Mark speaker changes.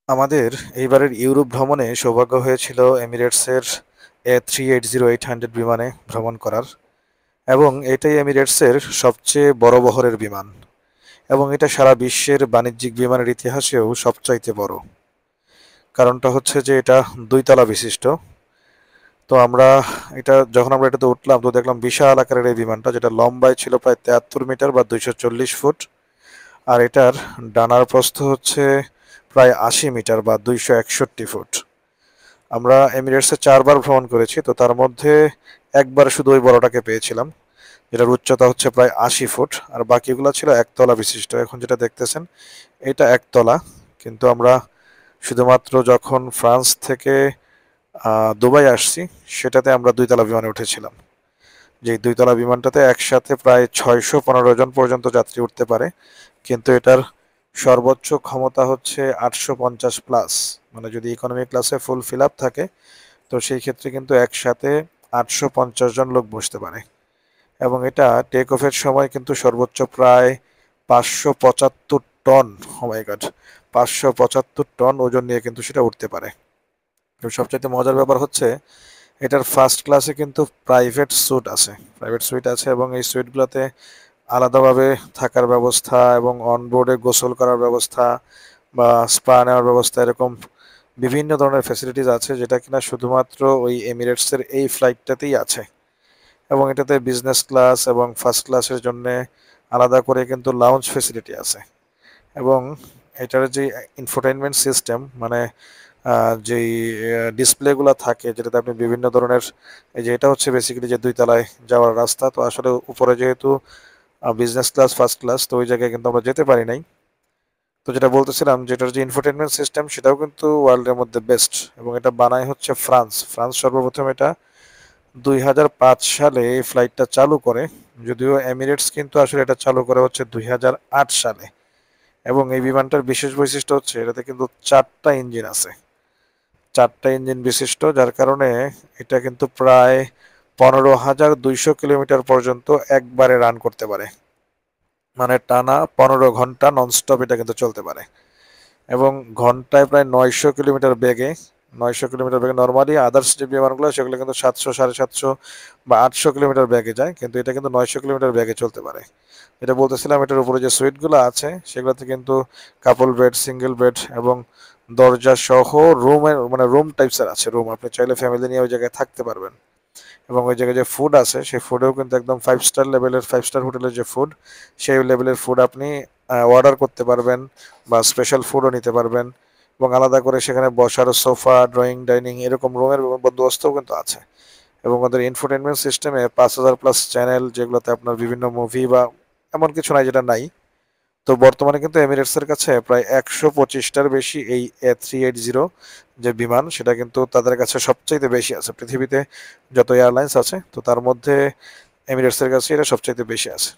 Speaker 1: আমাদের এইবারের ইউরোপ ভ্রমণে সৌভাগ্য হয়েছিল এমিরেটসের A380-800 বিমানে ভ্রমণ করার। এবং এটাই এমিরেটসের সবচেয়ে বড় বহরের বিমান, এবং এটা সারা বিশ্বের বাণিজ্যিক বিমানের ইতিহাসেও সবচাইতে বড়। কারণটা হচ্ছে যে এটা দুইতলা বিশিষ্ট। তো আমরা এটাতে উঠলাম, তো দেখলাম বিশাল আকারের এই বিমানটা, যেটা লম্বায় ছিল প্রায় 73 মিটার বা 240 ফুট। আর এটার ডানার প্রস্থ হচ্ছে প্রায় 80 মিটার বা 261 ফুট। আমরা এমিরেটসে 4বার ভ্রমণ করেছি, তো তার মধ্যে একবার শুধু ওই বড়টাকে পেয়েছিলাম, যেটার উচ্চতা হচ্ছে প্রায় 80 ফুট, আর বাকিগুলো ছিল একতলা বিশিষ্ট। এখন যেটা দেখতেছেন এটা একতলা, কিন্তু আমরা শুধুমাত্র যখন ফ্রান্স থেকে দুবাই আসছি সেটাতে আমরা দুইতলা বিমানে উঠেছিলাম। যে দুইতলা বিমানটাতে একসাথে প্রায় 615 জন পর্যন্ত যাত্রী উঠতে পারে, কিন্তু এটার সর্বোচ্চ ক্ষমতা হচ্ছে 850+। মানে যদি ইকোনমি ক্লাসে ফুল ফিল আপ থাকে, তো সেই ক্ষেত্রে কিন্তু একসাথে 850 জন লোক বসতে পারে। এবং এটা টেক অফের সময় কিন্তু সর্বোচ্চ প্রায় 575 টন, ও মাই গড, 575 টন ওজন নিয়ে কিন্তু সেটা উঠতে পারে। তো সবচাইতে মজার ব্যাপার হচ্ছে এটার ফার্স্ট ক্লাসে কিন্তু প্রাইভেট সুইট আছে, এবং এই সুইটগুলোতে আলাদাভাবে থাকার ব্যবস্থা এবং অনবোর্ডে গোসল করার ব্যবস্থা বা স্পা নেওয়ার ব্যবস্থা, এরকম বিভিন্ন ধরনের ফ্যাসিলিটিস আছে, যেটা কিনা শুধুমাত্র ওই এমিরেটসের এই ফ্লাইটটাতেই আছে। এবং এটাতে বিজনেস ক্লাস এবং ফার্স্ট ক্লাসের জন্য আলাদা করে কিন্তু লাউঞ্জ ফেসিলিটি আছে। এবং এটার যে ইনফোটেইনমেন্ট সিস্টেম, মানে যেই ডিসপ্লেগুলো থাকে, যেটাতে আপনি বিভিন্ন ধরনের, এই যে এটা হচ্ছে বেসিক্যালি যে দুই তলায় যাওয়ার রাস্তা, তো আসলে উপরে যেহেতু বিজনেস ক্লাস ফার্স্ট ক্লাস, তো ওই জায়গায় কিন্তু আমরা যেতে পারি নাই। তো যেটা বলতেছিলাম, যেটার যে ইনফোটেইনমেন্ট সিস্টেম সেটাও কিন্তু ওয়ার্ল্ডের মধ্যে বেস্ট, এবং এটা বানায় হচ্ছে ফ্রান্স। সর্বপ্রথম এটা 2005 সালে এই ফ্লাইটটা চালু করে, যদিও এমিরেটস কিন্তু আসলে এটা চালু করে হচ্ছে 2008 সালে। এবং এই বিমানটার বিশেষ বৈশিষ্ট্য হচ্ছে এটাতে কিন্তু 4টা ইঞ্জিন আছে, 4টা ইঞ্জিন বিশিষ্ট, যার কারণে এটা কিন্তু প্রায় 15,200 কিলোমিটার পর্যন্ত একবারে রান করতে পারে। মানে টানা 15 ঘন্টা ননস্টপ এটা কিন্তু চলতে পারে। এবং ঘন্টায় প্রায় 900 কিলোমিটার বেগে, 900 কিলোমিটার বেগে নর্মালি আদার্স যে বিমানগুলো সেগুলো কিন্তু 700, 750 বা 800 কিলোমিটার বেগে যায়, কিন্তু এটা কিন্তু 900 কিলোমিটার বেগে চলতে পারে। এটা বলতেছিলাম, এটার উপরে যে সুইটগুলো আছে সেগুলোতে কিন্তু কাপল বেড, সিঙ্গেল বেড এবং দরজা সহ রুমের, মানে রুম টাইপসের আছে। রুম আপনি চাইলে ফ্যামিলি নিয়ে ওই জায়গায় থাকতে পারবেন। এবং ওই জায়গায় যে ফুড আছে সেই ফুডেও কিন্তু একদম 5 স্টার লেভেলের, 5 স্টার হোটেলের যে ফুড, সেই লেভেলের ফুড আপনি অর্ডার করতে পারবেন, বা স্পেশাল ফুডও নিতে পারবেন। এবং আলাদা করে সেখানে বসার সোফা, ড্রয়িং, ডাইনিং এরকম রুমের বন্দোবস্তও কিন্তু আছে। এবং ওদের ইনফোটেনমেন্ট সিস্টেমে 5,000+ চ্যানেল, যেগুলোতে আপনার বিভিন্ন মুভি বা এমন কিছু নাই যেটা নাই। তো বর্তমানে কিন্তু এমিরেটসের কাছে প্রায় 125টার বেশি এই A380 যে বিমান, সেটা কিন্তু তাদের কাছে সবচাইতে বেশি আছে পৃথিবীতে। যত এয়ারলাইন্স আছে, তো তার মধ্যে এমিরেটসের কাছে এটা সবচাইতে বেশি আছে।